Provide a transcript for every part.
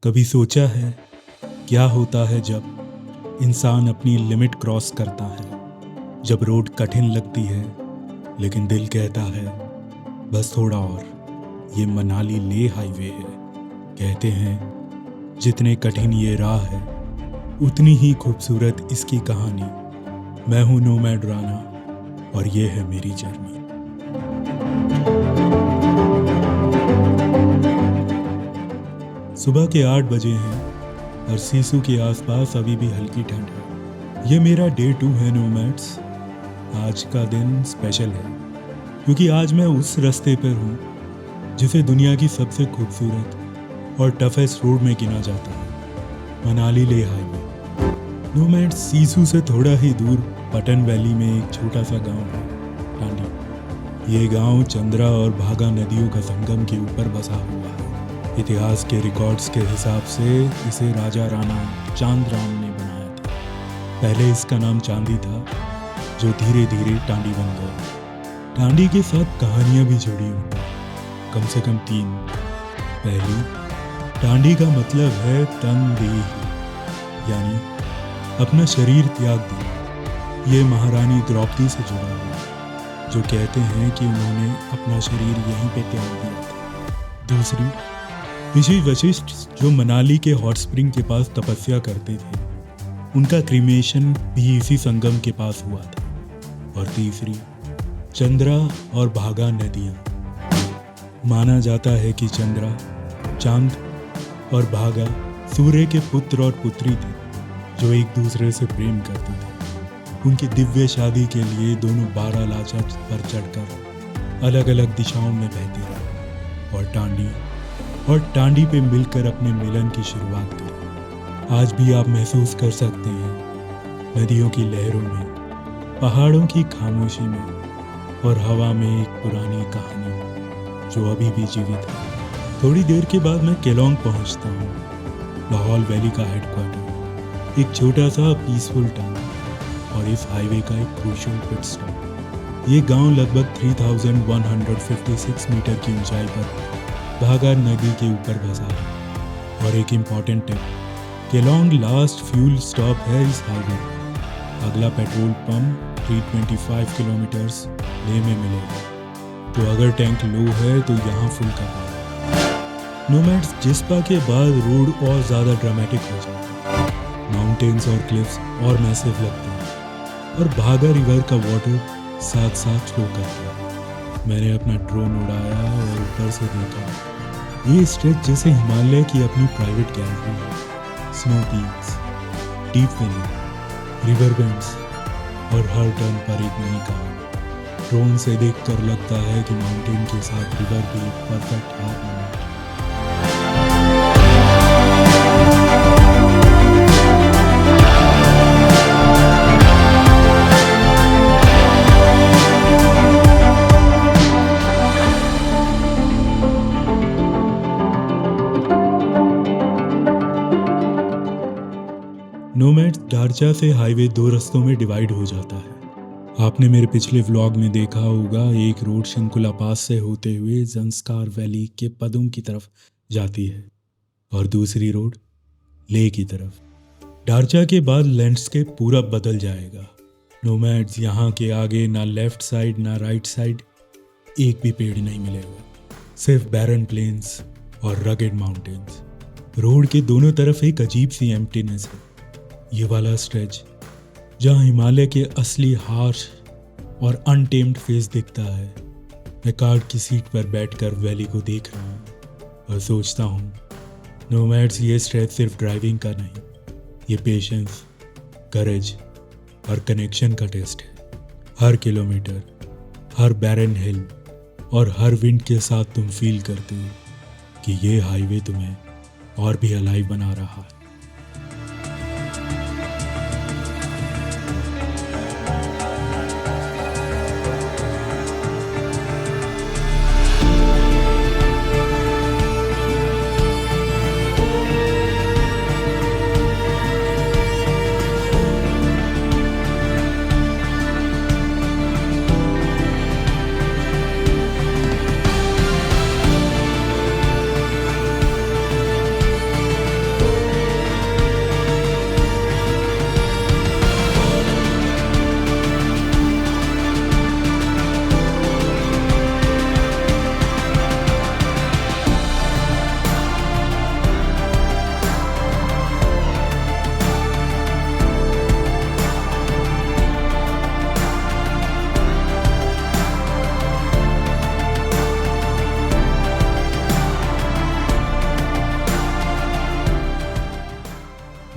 कभी सोचा है क्या होता है जब इंसान अपनी लिमिट क्रॉस करता है, जब रोड कठिन लगती है लेकिन दिल कहता है बस थोड़ा और। ये मनाली ले हाईवे है। कहते हैं जितने कठिन ये राह है उतनी ही खूबसूरत इसकी कहानी। मैं हूं नोमैड राना और ये है मेरी जर्नी। सुबह के 8 बजे हैं और सीसू के आसपास अभी भी हल्की ठंड है। ये मेरा डे 2 है नोमैड्स। आज का दिन स्पेशल है क्योंकि आज मैं उस रास्ते पर हूँ जिसे दुनिया की सबसे खूबसूरत और टफेस्ट रोड में गिना जाता है, मनाली ले हाईवे। नोमैड्स, सीसू से थोड़ा ही दूर पटन वैली में एक छोटा सा गांव है, टांडी। ये गांव चंद्रा और भागा नदियों का संगम के ऊपर बसा हुआ है। इतिहास के रिकॉर्ड्स के हिसाब से इसे राजा राणा चांद राम ने बनाया था। पहले इसका नाम चांदी था, जो धीरे धीरे टांडी बन गया। टांडी के साथ कहानियां भी जुड़ी हुई हैं, कम से कम 3। पहली, टांडी का मतलब है तनदेही, यानी अपना शरीर त्याग दिया। ये महारानी द्रौपदी से जुड़ा हुआ है, जो कहते हैं कि उन्होंने अपना शरीर यहीं पे त्याग दिया था। दूसरी, ऋषि वशिष्ठ जो मनाली के हॉट स्प्रिंग के पास तपस्या करते थे, उनका क्रीमेशन भी इसी संगम के पास हुआ था। और तीसरी, चंद्रा और भागा नदियाँ। माना जाता है कि चंद्रा, चांद और भागा सूर्य के पुत्र और पुत्री थे, जो एक दूसरे से प्रेम करते थे। उनकी दिव्य शादी के लिए दोनों 12 लाचा पर चढ़कर अलग अलग दिशाओं में बहते रहे और टांडी पे मिलकर अपने मिलन की शुरुआत करी। आज भी आप महसूस कर सकते हैं नदियों की लहरों में, पहाड़ों की खामोशी में और हवा में एक पुरानी कहानी जो अभी भी जीवित है। थोड़ी देर के बाद मैं केलोंग पहुंचता हूँ, लाहौल वैली का हेडक्वार्टर, एक छोटा सा पीसफुल टाउन और इस हाईवे का एक क्रूशियल पिट स्टॉप। ये गांव लगभग 3156 मीटर की ऊंचाई पर भागा नदी के ऊपर बसा है। और एक important tip, Kelong last fuel stop है इस हाईवे। अगला पेट्रोल पंप 325 किलोमीटर्स ले में मिलेगा, तो अगर टैंक लो है तो यहाँ फुल करना। नोमैड्स, जिस्पा के बाद रोड और ज़्यादा ड्रामेटिक हो जाता है। माउंटेन्स और क्लिफ्स और मैसिव लगते हैं और भागा रिवर का वाटर साथ साथ फ्लो करता है। मैंने अपना ड्रोन उड़ाया और ऊपर से देखा। ये स्ट्रेच जैसे हिमालय की अपनी प्राइवेट गैलरी है। Snow peaks, deep valley, river bends और हर टर्न पर एक नई कहानी। ड्रोन से देखकर लगता है कि माउंटेन के साथ रिवर भी एक परफेक्ट हार्मनी है। नोमैड्स, दारचा से हाईवे 2 रास्तों में डिवाइड हो जाता है। आपने मेरे पिछले व्लॉग में देखा होगा, एक रोड शिंकुला पास से होते हुए जंस्कार वैली के पदों की तरफ जाती है और दूसरी रोड ले की तरफ। दारचा के बाद लैंडस्केप पूरा बदल जाएगा। नोमैड्स, यहाँ के आगे ना लेफ्ट साइड ना राइट साइड एक भी पेड़ नहीं मिलेगा, सिर्फ बैरन प्लेन्स और रगेड माउंटेन्स। रोड के दोनों तरफ एक अजीब सी एम्प्टीनेस है। ये वाला स्ट्रेच जहाँ हिमालय के असली हार्श और अनटेम्ड फेस दिखता है। मैं कार की सीट पर बैठकर वैली को देख रहा हूँ और सोचता हूँ, नोमैड्स, ये स्ट्रेच सिर्फ ड्राइविंग का नहीं, ये पेशेंस, करेज और कनेक्शन का टेस्ट है। हर किलोमीटर, हर बैरन हिल और हर विंड के साथ तुम फील करते हो कि ये हाईवे तुम्हें और भी अलाइव बना रहा है।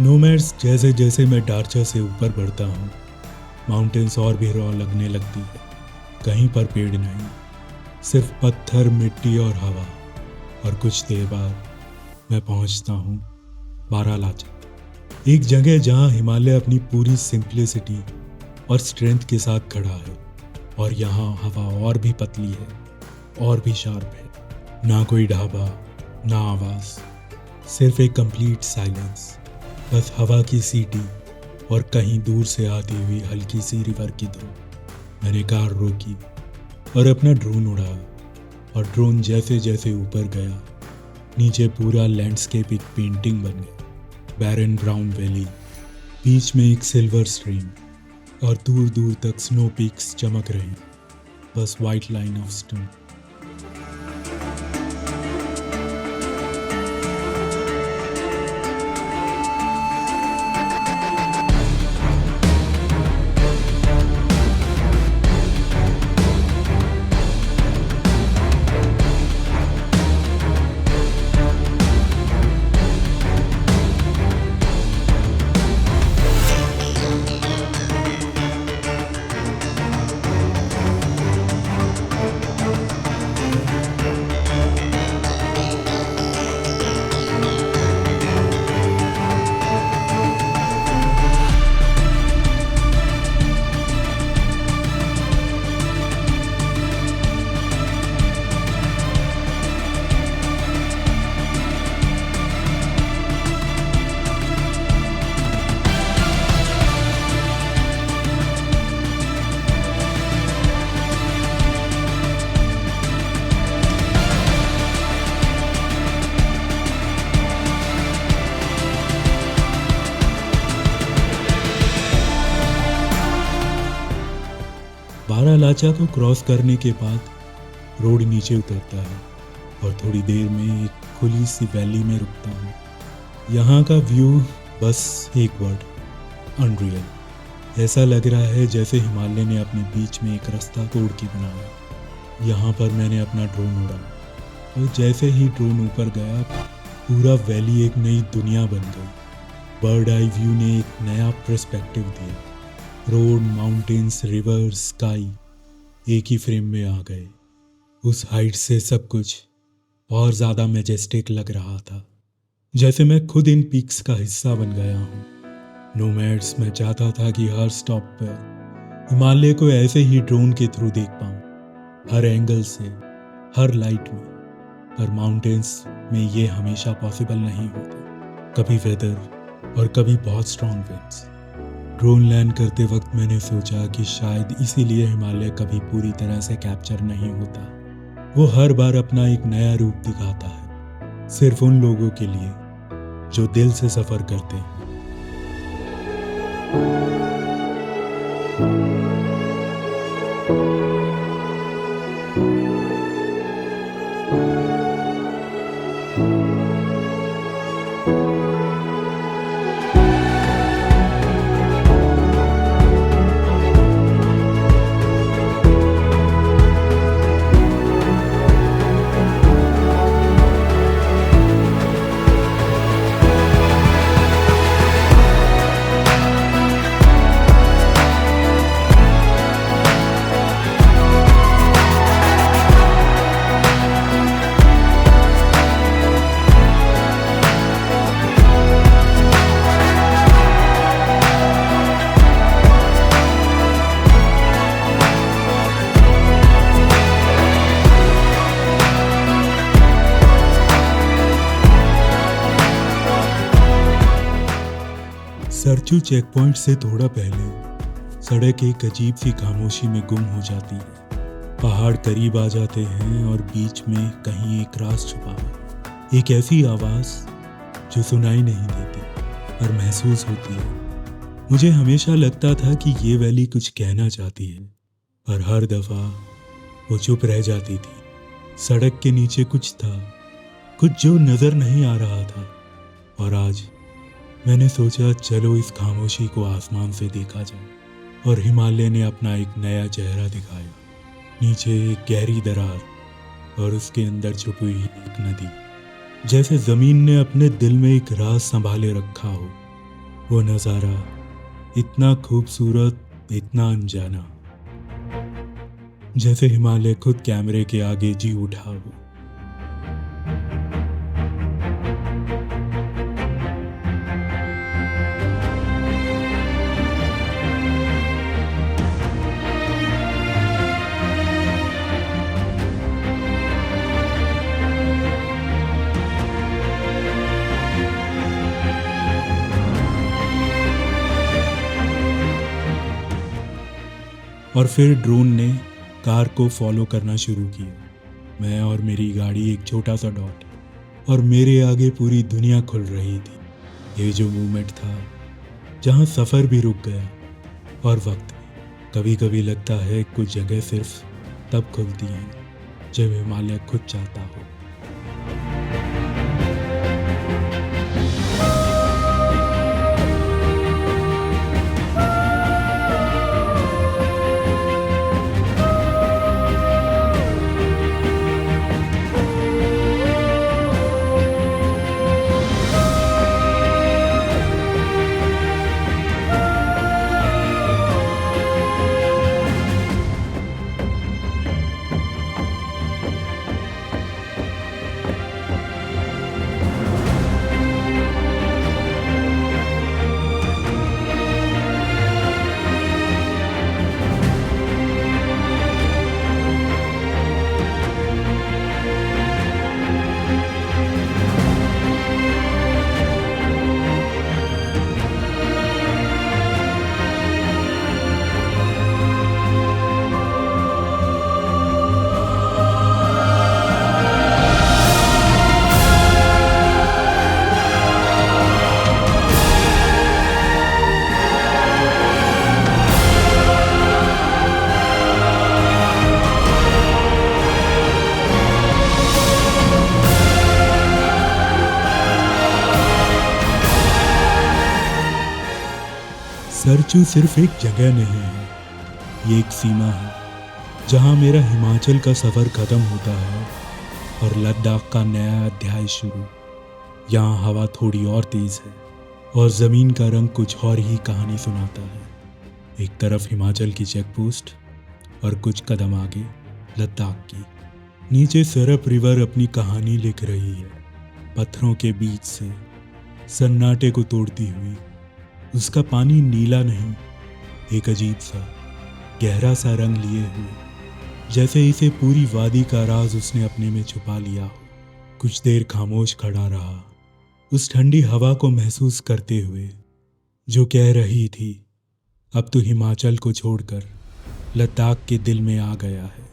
नोमैड्स, जैसे जैसे मैं डार्चा से ऊपर बढ़ता हूँ, माउंटेन्स और भी रॉ लगने लगती है। कहीं पर पेड़ नहीं, सिर्फ पत्थर, मिट्टी और हवा। और कुछ देर बाद मैं पहुँचता हूँ बारालाचा, एक जगह जहाँ हिमालय अपनी पूरी सिंप्लिसिटी और स्ट्रेंथ के साथ खड़ा है। और यहाँ हवा और भी पतली है, और भी शार्प है। ना कोई ढाबा, ना आवाज़, सिर्फ एक कंप्लीट साइलेंस। बस हवा की सीटी और कहीं दूर से आती हुई हल्की सी रिवर की धूम। मैंने कार रोकी और अपना ड्रोन उड़ाया, और ड्रोन जैसे जैसे ऊपर गया, नीचे पूरा लैंडस्केप एक पेंटिंग बन गया। बैरन ब्राउन वैली, बीच में एक सिल्वर स्ट्रीम, और दूर दूर तक स्नो पीक्स चमक रहे हैं, बस white line of stone. Baralacha को क्रॉस करने के बाद रोड नीचे उतरता है, और थोड़ी देर में एक खुली सी वैली में रुकता हूँ। यहाँ का व्यू बस एक वर्ड, अनरियल। ऐसा लग रहा है जैसे हिमालय ने अपने बीच में एक रास्ता तोड़ के बनाया। यहाँ पर मैंने अपना ड्रोन उड़ाया, और जैसे ही ड्रोन ऊपर गया, पूरा वैली एक नई दुनिया बन गई। बर्ड आई व्यू ने एक नया पर्सपेक्टिव दिया। रोड, माउंटेन्स, रिवर, स्काई एक ही फ्रेम में आ गए। उस हाइट से सब कुछ और ज़्यादा मैजेस्टिक लग रहा था, जैसे मैं खुद इन पीक्स का हिस्सा बन गया हूँ। नोमैड्स, मैं चाहता था कि हर स्टॉप पर हिमालय को ऐसे ही ड्रोन के थ्रू देख पाऊँ, हर एंगल से, हर लाइट में। पर माउंटेन्स में ये हमेशा पॉसिबल नहीं होता, कभी वेदर और कभी बहुत स्ट्रॉन्ग विंड्स। ड्रोन लैंड करते वक्त मैंने सोचा कि शायद इसीलिए हिमालय कभी पूरी तरह से कैप्चर नहीं होता। वो हर बार अपना एक नया रूप दिखाता है, सिर्फ उन लोगों के लिए जो दिल से सफ़र करते हैं। सरचू चेक पॉइंट से थोड़ा पहले सड़क एक अजीब सी खामोशी में गुम हो जाती है। पहाड़ करीब आ जाते हैं और बीच में कहीं एक राज छुपा है। एक ऐसी आवाज़ जो सुनाई नहीं देती पर महसूस होती है। मुझे हमेशा लगता था कि ये वैली कुछ कहना चाहती है, पर हर दफ़ा वो चुप रह जाती थी। सड़क के नीचे कुछ था, कुछ जो नज़र नहीं आ रहा था। और आज मैंने सोचा चलो इस खामोशी को आसमान से देखा जाए। और हिमालय ने अपना एक नया चेहरा दिखाया। नीचे एक गहरी दरार और उसके अंदर छुपी हुई एक नदी, जैसे ज़मीन ने अपने दिल में एक राज संभाले रखा हो। वो नज़ारा इतना खूबसूरत, इतना अनजाना, जैसे हिमालय खुद कैमरे के आगे जी उठा हो। और फिर ड्रोन ने कार को फॉलो करना शुरू किया। मैं और मेरी गाड़ी एक छोटा सा डॉट, और मेरे आगे पूरी दुनिया खुल रही थी। ये जो मूवमेंट था जहाँ सफ़र भी रुक गया और वक्त भी। कभी कभी लगता है कुछ जगह सिर्फ तब खुलती हैं जब हिमालय खुद चाहता हो। सरचू सिर्फ एक जगह नहीं है, ये एक सीमा है जहाँ मेरा हिमाचल का सफ़र ख़त्म होता है और लद्दाख का नया अध्याय शुरू। यहाँ हवा थोड़ी और तेज़ है और ज़मीन का रंग कुछ और ही कहानी सुनाता है। एक तरफ हिमाचल की चेक पोस्ट और कुछ कदम आगे लद्दाख की। नीचे सरप रिवर अपनी कहानी लिख रही है, पत्थरों के बीच से सन्नाटे को तोड़ती हुई। उसका पानी नीला नहीं, एक अजीब सा गहरा सा रंग लिए हुए, जैसे इसे पूरी वादी का राज उसने अपने में छुपा लिया हो। कुछ देर खामोश खड़ा रहा, उस ठंडी हवा को महसूस करते हुए जो कह रही थी, अब तो हिमाचल को छोड़कर लद्दाख के दिल में आ गया है।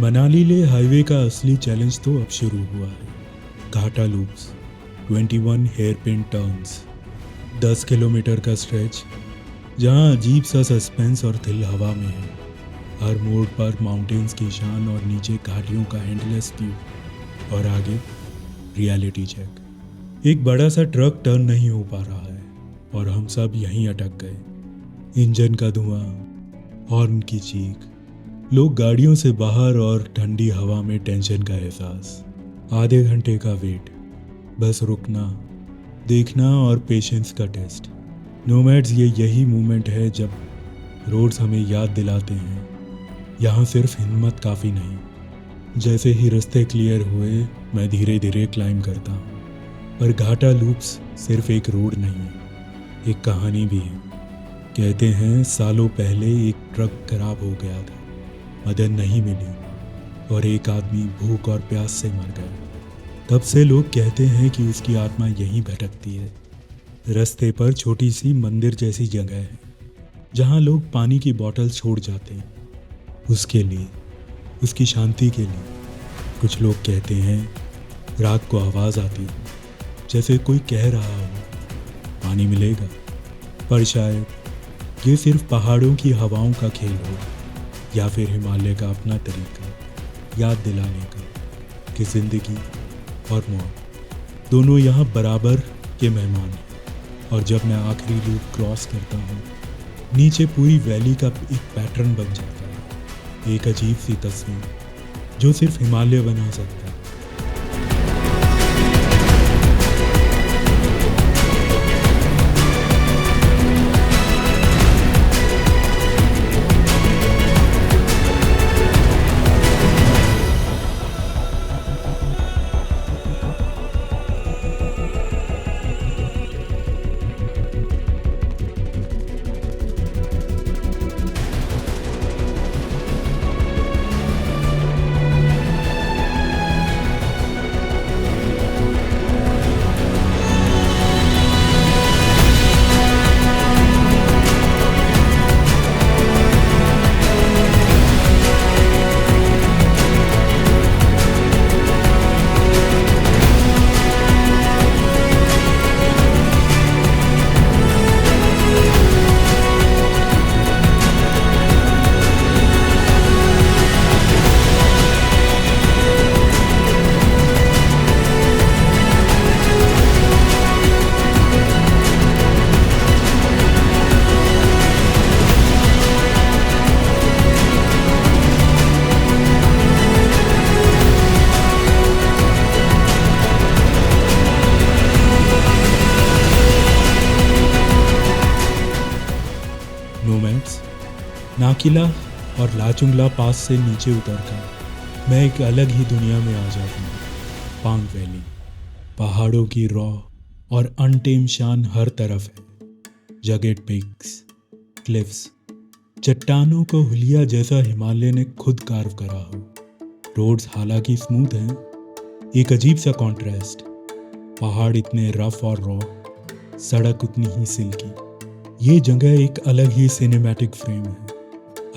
मनाली ले हाईवे का असली चैलेंज तो अब शुरू हुआ है। Gata loops, 21 hairpin turns, 10 kilometre का स्ट्रेच जहां अजीब सा सस्पेंस और दिल हवा में है। हर मोड़ पर माउंटेन्स की शान और नीचे घाटियों का एंडलेस व्यू, और आगे रियलिटी चेक। एक बड़ा सा ट्रक टर्न नहीं हो पा रहा है और हम सब यहीं अटक गए। इंजन का धुआं, हॉर्न की चीख, लोग गाड़ियों से बाहर और ठंडी हवा में टेंशन का एहसास। आधे घंटे का वेट, बस रुकना, देखना और पेशेंस का टेस्ट। नोमैड्स, ये यही मोमेंट है जब रोड्स हमें याद दिलाते हैं यहाँ सिर्फ हिम्मत काफ़ी नहीं। जैसे ही रास्ते क्लियर हुए मैं धीरे धीरे क्लाइंब करता हूँ, पर घाटा लूप्स सिर्फ एक रोड नहीं है, एक कहानी भी है। कहते हैं सालों पहले एक ट्रक खराब हो गया था, मदद नहीं मिली और एक आदमी भूख और प्यास से मर गया। तब से लोग कहते हैं कि उसकी आत्मा यहीं भटकती है। रास्ते पर छोटी सी मंदिर जैसी जगह है जहाँ लोग पानी की बोतल छोड़ जाते हैं, उसके लिए, उसकी शांति के लिए। कुछ लोग कहते हैं रात को आवाज़ आती है, जैसे कोई कह रहा हो पानी मिलेगा, पर शायद ये सिर्फ पहाड़ों की हवाओं का खेल हो, या फिर हिमालय का अपना तरीका याद दिलाने का कि ज़िंदगी और मौत दोनों यहाँ बराबर के मेहमान हैं। और जब मैं आखिरी लूप क्रॉस करता हूँ, नीचे पूरी वैली का एक पैटर्न बन जाता है, एक अजीब सी तस्वीर जो सिर्फ हिमालय बना सकता है। नोमैड्स, नाकिला और लाचुंगला पास से नीचे उतरकर मैं एक अलग ही दुनिया में आ जाता हूँ। पांग वैली, पहाड़ों की रॉ और अनटेम शान हर तरफ है। जगेड पिक्स, क्लिफ्स, चट्टानों को हुलिया जैसा हिमालय ने खुद कार्व करा हो। रोड्स हालांकि स्मूथ हैं, एक अजीब सा कॉन्ट्रास्ट। पहाड़ इतने रफ और रॉ, सड़क उतनी ही सिल्की। ये जगह एक अलग ही सिनेमैटिक फ्रेम है,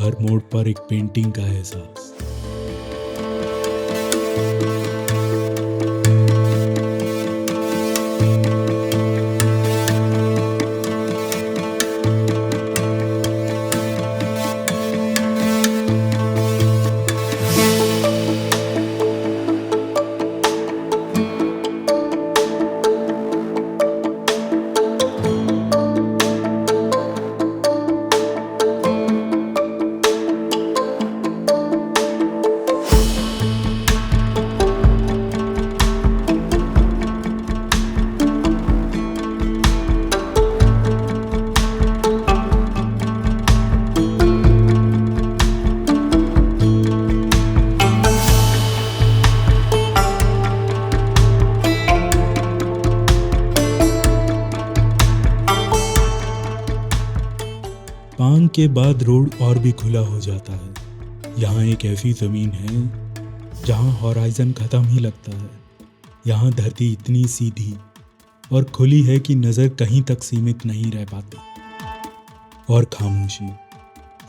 हर मोड़ पर एक पेंटिंग का एहसास। पांग के बाद रोड और भी खुला हो जाता है। यहाँ एक ऐसी ज़मीन है जहाँ हॉराइज़न ख़त्म ही लगता है। यहाँ धरती इतनी सीधी और खुली है कि नज़र कहीं तक सीमित नहीं रह पाती। और खामोशी,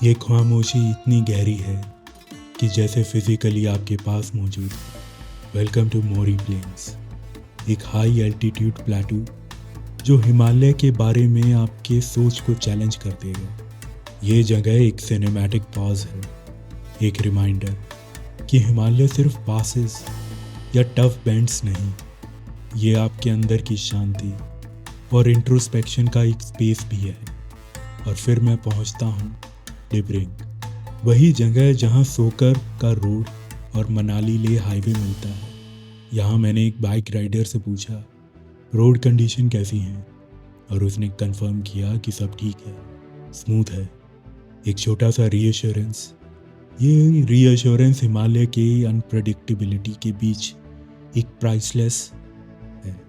ये खामोशी इतनी गहरी है कि जैसे फिजिकली आपके पास मौजूद है। वेलकम टू मोरी प्लेन्स, एक हाई एल्टीट्यूड प्लेटू जो हिमालय के बारे में आपके सोच को चैलेंज कर देगा। ये जगह एक सिनेमैटिक पॉज है, एक रिमाइंडर कि हिमालय सिर्फ पासेस या टफ बेंड्स नहीं, ये आपके अंदर की शांति और इंट्रोस्पेक्शन का एक स्पेस भी है। और फिर मैं पहुंचता हूँ डिब्रिंग, वही जगह जहाँ सोकर का रोड और मनाली ले हाईवे मिलता है। यहाँ मैंने एक बाइक राइडर से पूछा रोड कंडीशन कैसी हैं, और उसने कंफर्म किया कि सब ठीक है, स्मूथ है। एक छोटा सा रीअश्योरेंस। ये रीअश्योरेंस हिमालय के अनप्रेडिक्टेबिलिटी के बीच एक प्राइसलेस है।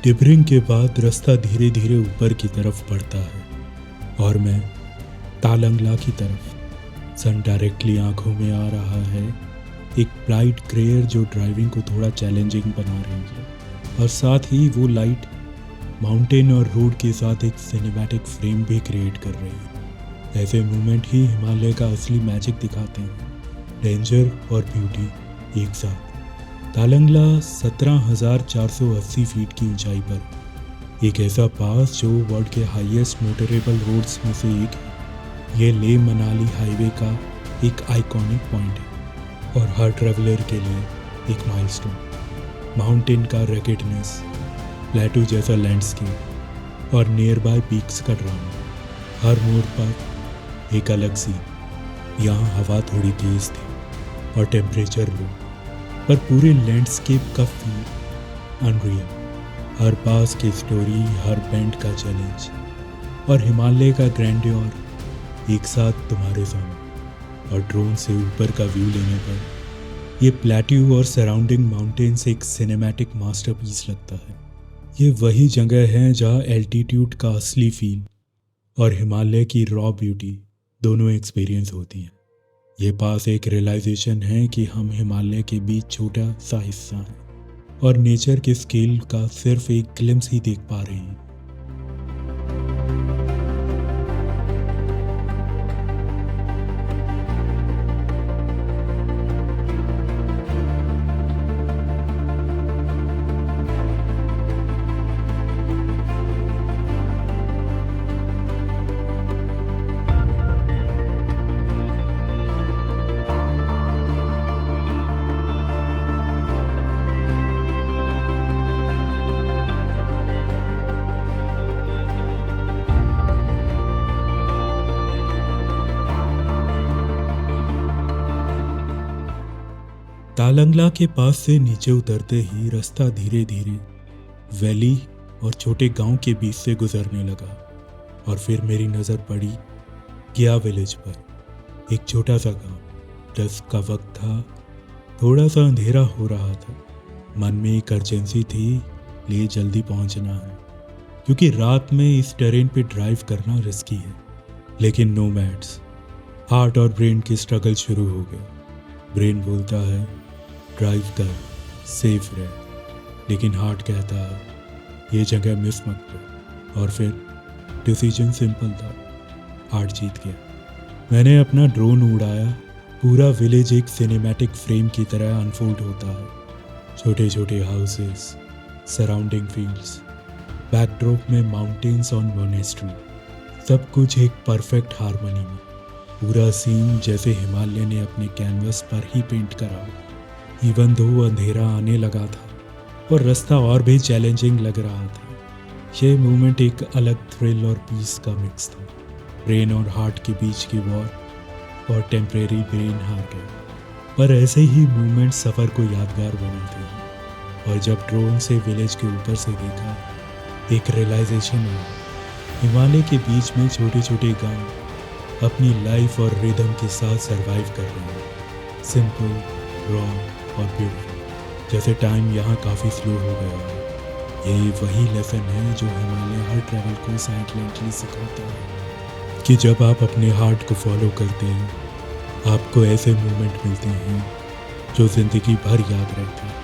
डिब्रिंग के बाद रास्ता धीरे धीरे ऊपर की तरफ बढ़ता है और मैं तालंगला की तरफ। सन डायरेक्टली आंखों में आ रहा है, एक ब्राइट ग्रेयर जो ड्राइविंग को थोड़ा चैलेंजिंग बना रही है, और साथ ही वो लाइट माउंटेन और रोड के साथ एक सिनेमैटिक फ्रेम भी क्रिएट कर रही है। ऐसे मोमेंट ही हिमालय का असली मैजिक दिखाते हैं, डेंजर और ब्यूटी एक साथ। तालंगला 17,480 फीट की ऊंचाई पर एक ऐसा पास जो वर्ल्ड के हाईएस्ट मोटरेबल रोड्स में से एक है। ये लेह मनाली हाईवे का एक आइकॉनिक पॉइंट है और हर ट्रैवलर के लिए एक माइलस्टोन। माउंटेन का रैकेटनेस, प्लेटू जैसा लैंडस्केप और नियर बाय पीक्स का ड्रामा, हर मोड़ पर एक अलग सीन। यहाँ हवा थोड़ी तेज थी और टेम्परेचर लो, पर पूरे लैंडस्केप का फील अनरियल। हर पास की स्टोरी, हर बेंड का चैलेंज और हिमालय का ग्रैंड्योर एक साथ तुम्हारे सामने। और ड्रोन से ऊपर का व्यू लेने पर ये प्लेट्यू और सराउंडिंग माउंटेन्स एक सिनेमैटिक मास्टरपीस लगता है। ये वही जगह है जहाँ एल्टीट्यूड का असली फील और हिमालय की रॉ ब्यूटी दोनों एक्सपीरियंस होती हैं। ये पास एक रियलाइजेशन है कि हम हिमालय के बीच छोटा सा हिस्सा हैं और नेचर के स्केल का सिर्फ एक ग्लिम्स ही देख पा रहे हैं। तालंगला के पास से नीचे उतरते ही रास्ता धीरे धीरे वैली और छोटे गांव के बीच से गुजरने लगा, और फिर मेरी नज़र पड़ी गया विलेज पर। एक छोटा सा गांव। 10 का वक्त था, थोड़ा सा अंधेरा हो रहा था। मन में एक अर्जेंसी थी, ले जल्दी पहुंचना है, क्योंकि रात में इस टेरेन पे ड्राइव करना रिस्की है। लेकिन नो मैट्स, हार्ट और ब्रेन की स्ट्रगल शुरू हो गया। ब्रेन बोलता है ड्राइव कर, सेफ रह, लेकिन हार्ट कहता है ये जगह मिस मत कर। और फिर डिसीजन सिंपल था, हार्ट जीत गया। मैंने अपना ड्रोन उड़ाया। पूरा विलेज एक सिनेमैटिक फ्रेम की तरह अनफोल्ड होता है। छोटे छोटे हाउसेस, सराउंडिंग फील्ड्स, बैकड्रॉप में माउंटेन्स ऑन मोनेस्ट्री, सब कुछ एक परफेक्ट हार्मनी में। पूरा सीन जैसे हिमालय ने अपने कैनवस पर ही पेंट करा हो। इवन दो अंधेरा आने लगा था और रास्ता और भी चैलेंजिंग लग रहा था। ये मोमेंट एक अलग थ्रिल और पीस का मिक्स था। ब्रेन और हार्ट के बीच की वॉर और टेम्परेरी ब्रेन हार गए। पर ऐसे ही मूवमेंट सफ़र को यादगार बनाते हैं। और जब ड्रोन से विलेज के ऊपर से देखा, एक रियलाइजेशन आया। हिमालय के बीच में छोटे छोटे गांव अपनी लाइफ और रिदम के साथ सरवाइव कर रहे हैं। सिंपल, रॉ और ब्यूटीफुल। जैसे टाइम यहाँ काफ़ी स्लो हो गया है। यही वही लेसन है जो हिमालय हर ट्रैवल को साइलेंटली सिखाता है कि जब आप अपने हार्ट को फॉलो करते हैं, आपको ऐसे मोमेंट मिलते हैं जो ज़िंदगी भर याद रहते हैं।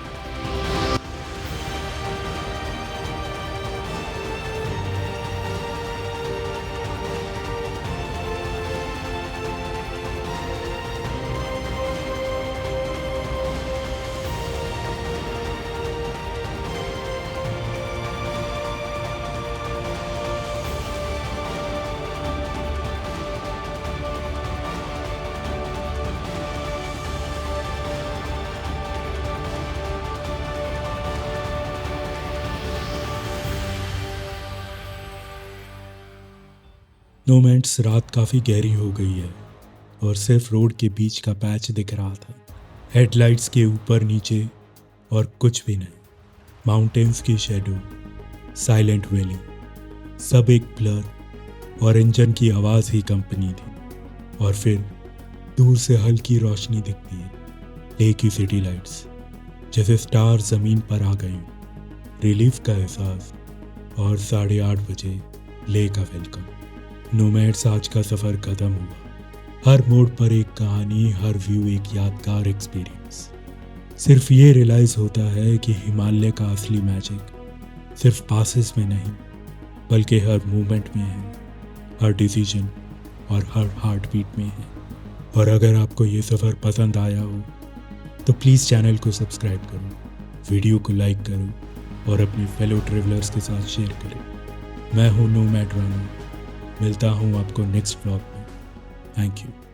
नोमैड्स, रात काफ़ी गहरी हो गई है और सिर्फ रोड के बीच का पैच दिख रहा था। हेडलाइट्स के ऊपर नीचे और कुछ भी नहीं। माउंटेन्स की शेडो, साइलेंट वैली, सब एक ब्लर और इंजन की आवाज़ ही कंपनी थी। और फिर दूर से हल्की रोशनी दिखती है, ले की सिटी लाइट्स, जैसे स्टार ज़मीन पर आ गई। रिलीफ का एहसास और 8:30 बजे ले का वेलकम। नोमैड्स, आज का सफ़र ख़त्म हुआ। हर मोड़ पर एक कहानी, हर व्यू एक यादगार एक्सपीरियंस। सिर्फ ये रियलाइज़ होता है कि हिमालय का असली मैजिक सिर्फ पासेस में नहीं, बल्कि हर मूवमेंट में है, हर डिसीजन और हर हार्ट बीट में है। और अगर आपको ये सफ़र पसंद आया हो तो प्लीज़ चैनल को सब्सक्राइब करो, वीडियो को लाइक करो और अपने फेलो ट्रेवलर्स के साथ शेयर करें। मैं हूँ नोमैड राणा। मिलता हूँ आपको नेक्स्ट व्लॉग में। Thank you.